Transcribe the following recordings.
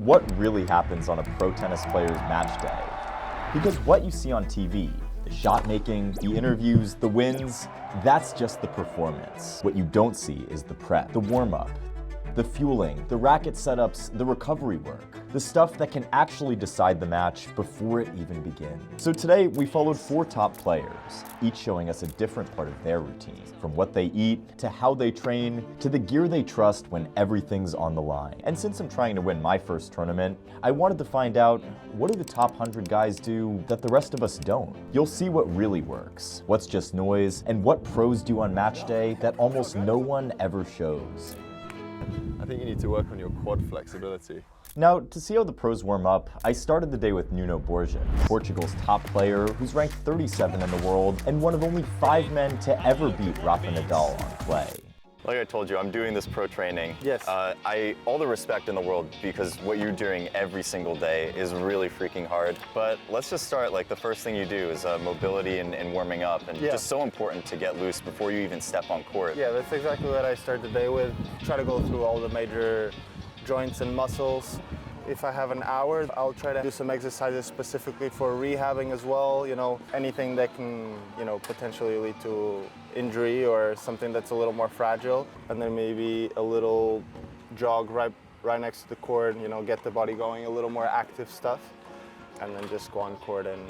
what really happens on a pro tennis player's match day. Because what you see on TV, the shot making, the interviews, the wins, that's just the performance. What you don't see is the prep, the warm-up, the fueling, the racket setups, the recovery work, the stuff that can actually decide the match before it even begins. So today we followed 4 top players, each showing us a different part of their routine, from what they eat, to how they train, to the gear they trust when everything's on the line. And since I'm trying to win my first tournament, I wanted to find out, what do the top 100 guys do that the rest of us don't? You'll see what really works, what's just noise, and what pros do on match day that almost no one ever shows. I think you need to work on your quad flexibility. Now, to see how the pros warm up, I started the day with Nuno Borges, Portugal's top player who's ranked 37 in the world and one of only 5 men to ever beat Rafa Nadal on clay. Like I told you, I'm doing this pro training. Yes. All the respect in the world, because what you're doing every single day is really freaking hard. But let's just start, like the first thing you do is mobility and warming up, and just so important to get loose before you even step on court. Yeah, that's exactly what I start the day with. Try to go through all the major joints and muscles. If I have an hour, I'll try to do some exercises specifically for rehabbing as well. You know, anything that can, potentially lead to injury or something that's a little more fragile. And then maybe a little jog right next to the court, get the body going, a little more active stuff. And then just go on court and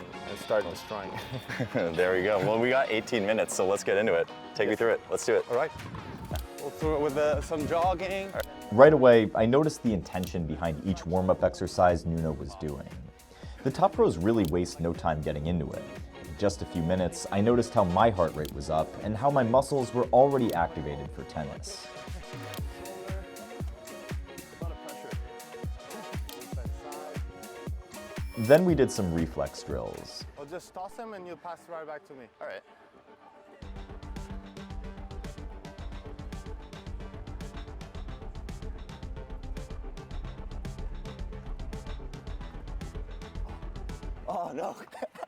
start destroying. There we go. Well, we got 18 minutes, so let's get into it. Take me through it. Let's do it. All right. We'll through it with some jogging. Right away, I noticed the intention behind each warm-up exercise Nuno was doing. The top pros really waste no time getting into it. In just a few minutes, I noticed how my heart rate was up and how my muscles were already activated for tennis. Then we did some reflex drills. Well, just toss him and you'll pass right back to me. All right. Oh, no.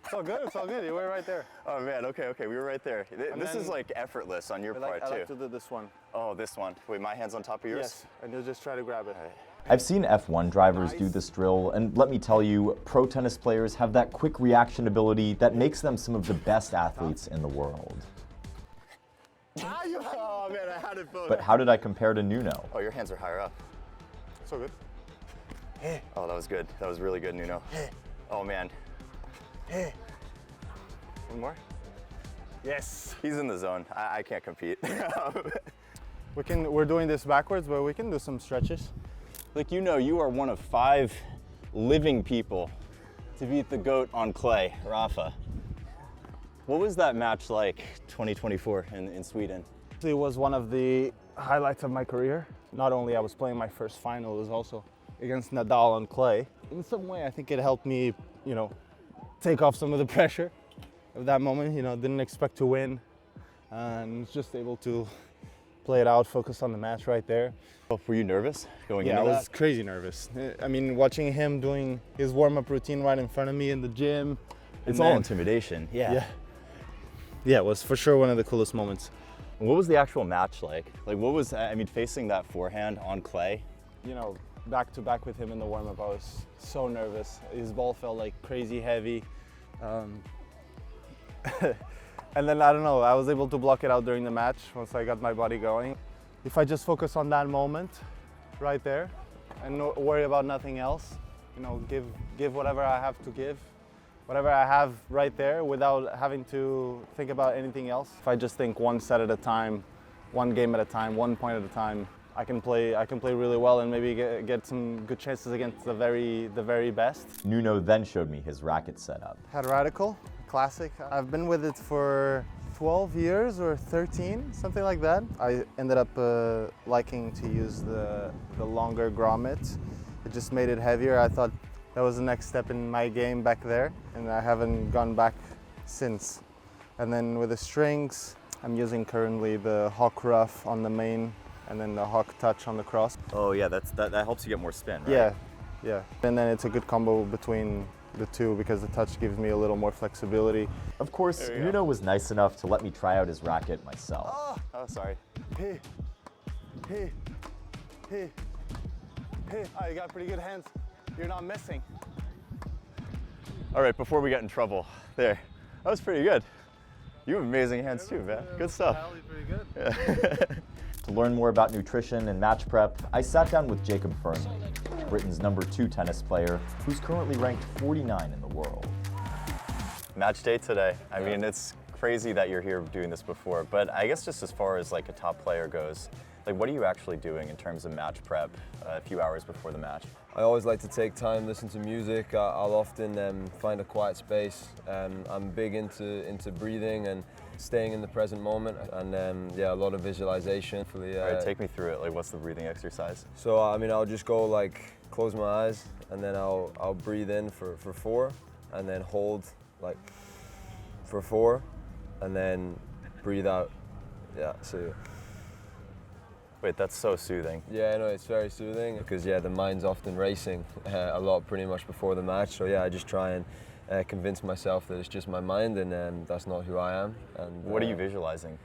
It's all good, it's all good. You were right there. Oh, man, okay, we were right there. This is like effortless on your part, I too. like to do this one. Oh, this one. Wait, my hand's on top of yours? Yes, and you'll just try to grab it. All right. I've seen F1 drivers do this drill, and let me tell you, pro tennis players have that quick reaction ability that makes them some of the best athletes in the world. Oh, man, I had it both. But how did I compare to Nuno? Oh, your hands are higher up. So good. Oh, that was good. That was really good, Nuno. Oh, man. One more. Yes. He's in the zone. I can't compete. We're doing this backwards, but we can do some stretches. Like, you are one of 5 living people to beat the GOAT on clay, Rafa. What was that match like, 2024 in Sweden? It was one of the highlights of my career. Not only I was playing my first final, it was also against Nadal on clay. In some way, I think it helped me, take off some of the pressure of that moment. Didn't expect to win, and was just able to play it out, focus on the match right there. Oh, were you nervous going into that? Yeah, I was that? crazy nervous. I mean, watching him doing his warm-up routine right in front of me in the gym. It's all intimidation. Yeah, it was for sure one of the coolest moments. What was the actual match like? Like, what was, facing that forehand on clay? Back to back with him in the warm-up, I was so nervous. His ball felt like crazy heavy. And then, I don't know, I was able to block it out during the match once I got my body going. If I just focus on that moment right there and worry about nothing else, give whatever I have to give, whatever I have right there without having to think about anything else. If I just think one set at a time, one game at a time, one point at a time, I can play really well and maybe get some good chances against the very best. Nuno then showed me his racket setup. Had Radical, classic. I've been with it for 12 years or 13, something like that. I ended up liking to use the longer grommet. It just made it heavier. I thought that was the next step in my game back there, and I haven't gone back since. And then with the strings, I'm using currently the Hawk Rough on the main, and then the Hawk Touch on the cross. Oh yeah, that helps you get more spin, right? Yeah. And then it's a good combo between the two because the touch gives me a little more flexibility. Of course, Nuno was nice enough to let me try out his racket myself. Oh, sorry. Hey. Oh, you got pretty good hands. You're not missing. All right, before we get in trouble, there. That was pretty good. You have amazing hands too, man. Good stuff. Pretty good. Yeah. To learn more about nutrition and match prep, I sat down with Jacob Fernley, Britain's #2 tennis player, who's currently ranked 49 in the world. Match day today. I mean, it's crazy that you're here doing this before, but I guess just as far as like a top player goes, like what are you actually doing in terms of match prep a few hours before the match? I always like to take time, listen to music. I'll often find a quiet space. I'm big into breathing and staying in the present moment, and yeah, a lot of visualization. All right, take me through it. Like, what's the breathing exercise? So I mean, I'll just go like close my eyes, and then I'll breathe in for 4, and then hold like for 4, and then breathe out. Yeah, so. Wait, that's so soothing. Yeah, no, it's very soothing because yeah, the mind's often racing a lot pretty much before the match. So yeah, I just try and convince myself that it's just my mind and that's not who I am. And what are you visualizing?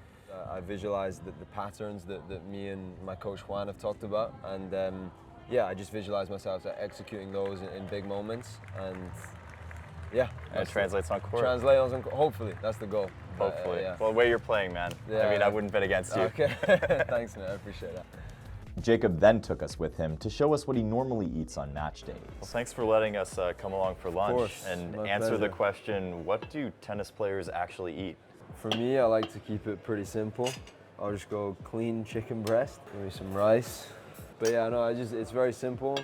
I visualize the patterns that me and my coach Juan have talked about, and yeah, I just visualize myself executing those in big moments, and yeah. And it translates on court? Translates on court, hopefully, that's the goal. Hopefully. Yeah. Well, the way you're playing, man. Yeah, I mean, I wouldn't bet against you. Okay, thanks man, I appreciate that. Jacob then took us with him to show us what he normally eats on match days. Well, thanks for letting us come along for lunch course, and my answer the pleasure. question, what do tennis players actually eat? For me, I like to keep it pretty simple. I'll just go clean chicken breast, maybe some rice. But yeah, no, it's very simple,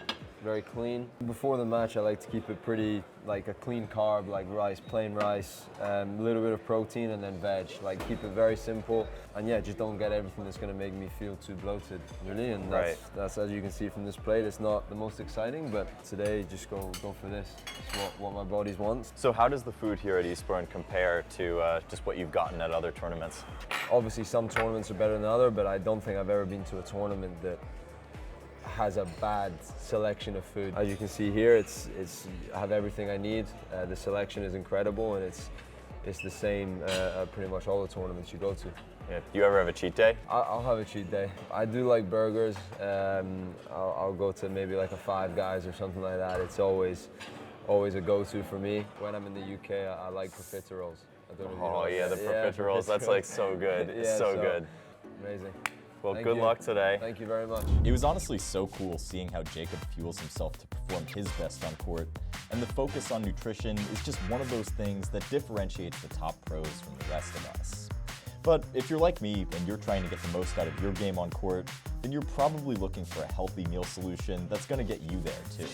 very clean. Before the match, I like to keep it pretty, like a clean carb, like rice, plain rice, a little bit of protein and then veg. Like keep it very simple. And yeah, just don't get everything that's gonna make me feel too bloated, really. And that's as you can see from this plate, it's not the most exciting, but today just go for this. It's what my body wants. So how does the food here at Eastbourne compare to just what you've gotten at other tournaments? Obviously some tournaments are better than others, but I don't think I've ever been to a tournament that has a bad selection of food. As you can see here, I have everything I need. The selection is incredible, and it's the same at pretty much all the tournaments you go to. Yeah. Do you ever have a cheat day? I'll have a cheat day. I do like burgers. I'll go to maybe like a Five Guys or something like that. It's always a go-to for me. When I'm in the UK, I like profiteroles. I don't know if you know yeah, the that. profiteroles. That's like so good. It's Yeah, so good. Amazing. Well, Thank good you. luck today. Thank you very much. It was honestly so cool seeing how Jacob fuels himself to perform his best on court, and the focus on nutrition is just one of those things that differentiates the top pros from the rest of us. But if you're like me and you're trying to get the most out of your game on court, then you're probably looking for a healthy meal solution that's going to get you there too.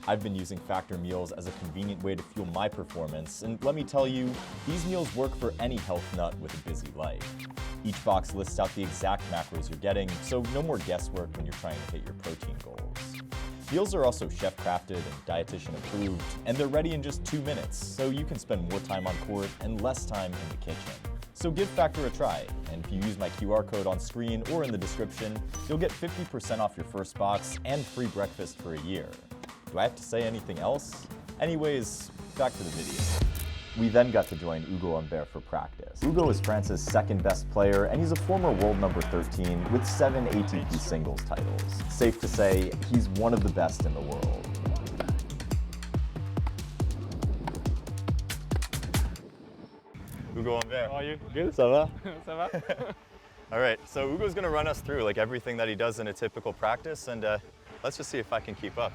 I've been using Factor meals as a convenient way to fuel my performance, and let me tell you, these meals work for any health nut with a busy life. Each box lists out the exact macros you're getting, so no more guesswork when you're trying to hit your protein goals. Meals are also chef-crafted and dietitian approved, and they're ready in just 2 minutes, so you can spend more time on court and less time in the kitchen. So give Factor a try, and if you use my QR code on screen or in the description, you'll get 50% off your first box and free breakfast for a year. Do I have to say anything else? Anyways, back to the video. We then got to join Ugo Humbert for practice. Ugo is France's second best player, and he's a former world number 13 with 7 ATP singles titles. Safe to say, he's one of the best in the world. Ugo Humbert. How are you? Good? Ça va? Ça va? All right, so Ugo's gonna run us through like everything that he does in a typical practice, and let's just see if I can keep up.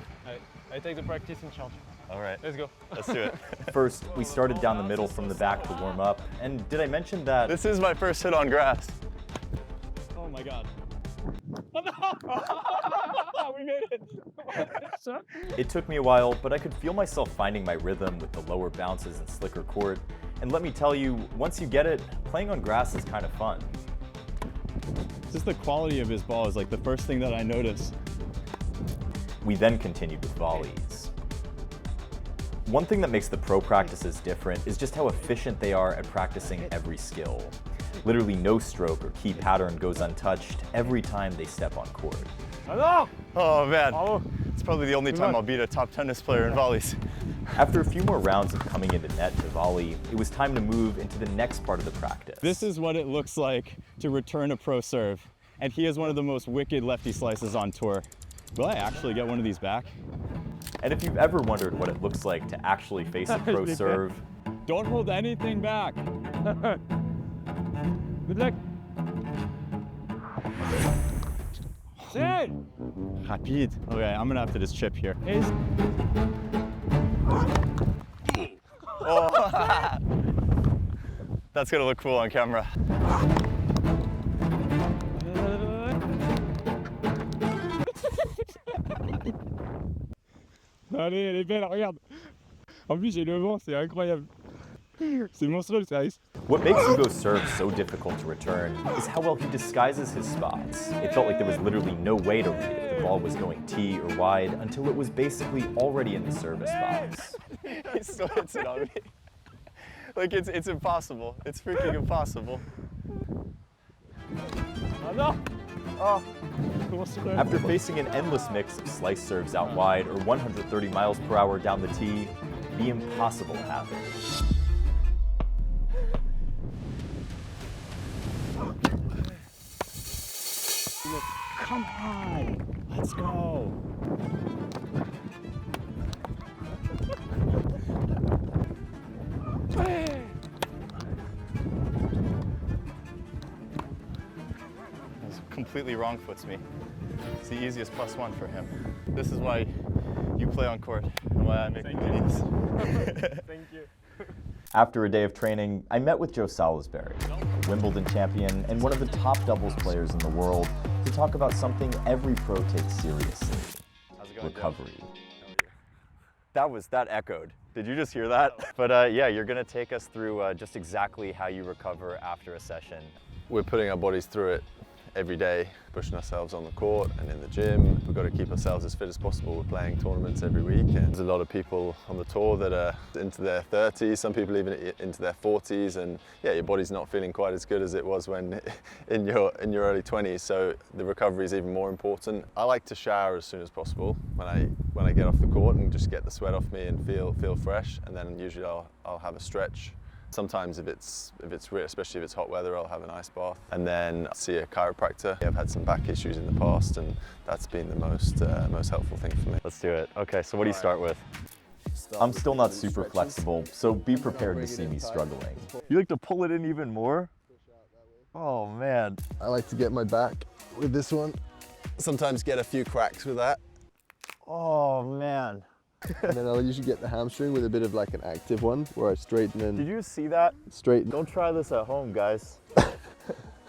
I take the practice in charge. All right, Let's go. let's do it. First, we started down the middle from the back to warm up, and did I mention that This is my first hit on grass. Oh my god. Oh no! We made it! it took me a while, but I could feel myself finding my rhythm with the lower bounces and slicker court. And let me tell you, once you get it, playing on grass is kind of fun. Just the quality of his ball is like the first thing that I noticed. We then continued with volleys. One thing that makes the pro practices different is just how efficient they are at practicing every skill. Literally no stroke or key pattern goes untouched every time they step on court. Hello! Oh man, Bravo. it's probably the only time I'll beat a top tennis player in volleys. After a few more rounds of coming into net to volley, it was time to move into the next part of the practice. This is what it looks like to return a pro serve. And he has one of the most wicked lefty slices on tour. Will I actually get one of these back? And if you've ever wondered what it looks like to actually face a pro serve, Don't hold anything back. Good luck. Sit. Rapide. Okay, I'm gonna have to just chip here. Oh. That's gonna look cool on camera. Allez, elle est belle, regarde. En plus, j'ai le vent, c'est incroyable. C'est monstrueux le service. what makes Hugo's serve so difficult to return is how well he disguises his spots. It felt like there was literally no way to read it if the ball was going tee or wide until it was basically already in the service box. He still hits it on me. Like it's impossible. It's freaking impossible. Oh non. Oh. After facing an endless mix of slice serves out wide or 130 miles per hour down the tee, the impossible happened. Come on, let's go. Completely wrong foots me. It's the easiest +1 for him. This is why you play on court and why I make videos. Thank you. After a day of training, I met with Joe Salisbury, a Wimbledon champion and one of the top doubles players in the world, to talk about something every pro takes seriously: How's it going, recovery. That echoed. Did you just hear that? But yeah, you're gonna take us through just exactly how you recover after a session. We're putting our bodies through it every day, pushing ourselves on the court and in the gym. We've got to keep ourselves as fit as possible. We're playing tournaments every week, and there's a lot of people on the tour that are into their 30s, some people even into their 40s, and yeah, your body's not feeling quite as good as it was when in your early 20s, so the recovery is even more important. I like to shower as soon as possible when I get off the court and just get the sweat off me and feel fresh, and then usually I'll have a stretch. Sometimes if it's especially if it's hot weather, I'll have an ice bath and then see a chiropractor. I've had some back issues in the past, and that's been the most helpful thing for me. Let's do it. Okay, so what do you start with? I'm still not super flexible, so be prepared to see me struggling. You like to pull it in even more? Oh man. I like to get my back with this one. Sometimes get a few cracks with that. Oh man. And then I'll usually get the hamstring with a bit of like an active one where I straighten and Did you see that? straighten. Don't try this at home, guys.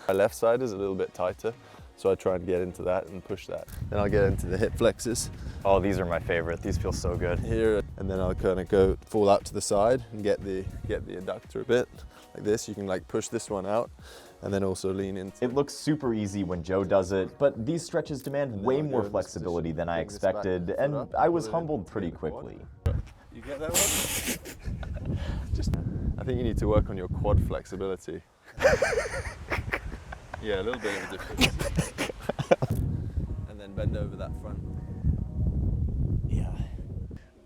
My left side is a little bit tighter, so I try and get into that and push that. Then I'll get into the hip flexors Oh, these are my favorite. These feel so good. here, and then I'll kind of fall out to the side and get the adductor a bit like this. You can like push this one out and then also lean into It looks super easy when Joe does it, but these stretches demand way more flexibility than I expected, and I was humbled pretty quickly. You get that one? I think you need to work on your quad flexibility. Yeah, a little bit of a difference. And then bend over that front. Yeah.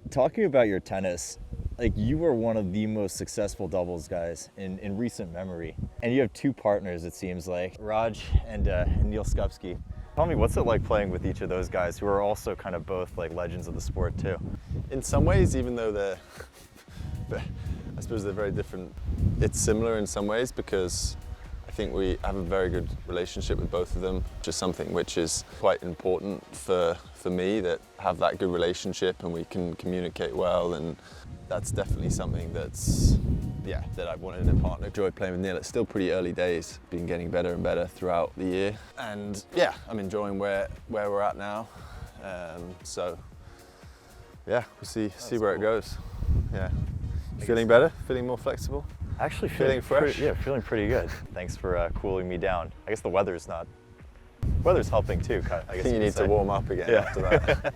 Talking about your tennis, like you were one of the most successful doubles guys in recent memory. And you have two partners, it seems like, Raj and Neil Skupski. Tell me, what's it like playing with each of those guys who are also kind of both like legends of the sport too? In some ways, even though I suppose they're very different, it's similar in some ways because I think we have a very good relationship with both of them, which is something which is quite important for me, that have that good relationship and we can communicate well, and that's definitely something that I wanted in a partner. Enjoy playing with Neil. It's still pretty early days, been getting better and better throughout the year, and yeah, I'm enjoying where we're at now. So yeah, we'll see where it goes. Yeah, feeling better, feeling more flexible. Actually Feeling fresh? Feeling pretty good. Thanks for cooling me down. I guess the weather's helping too. I guess I think you need to warm up again after that.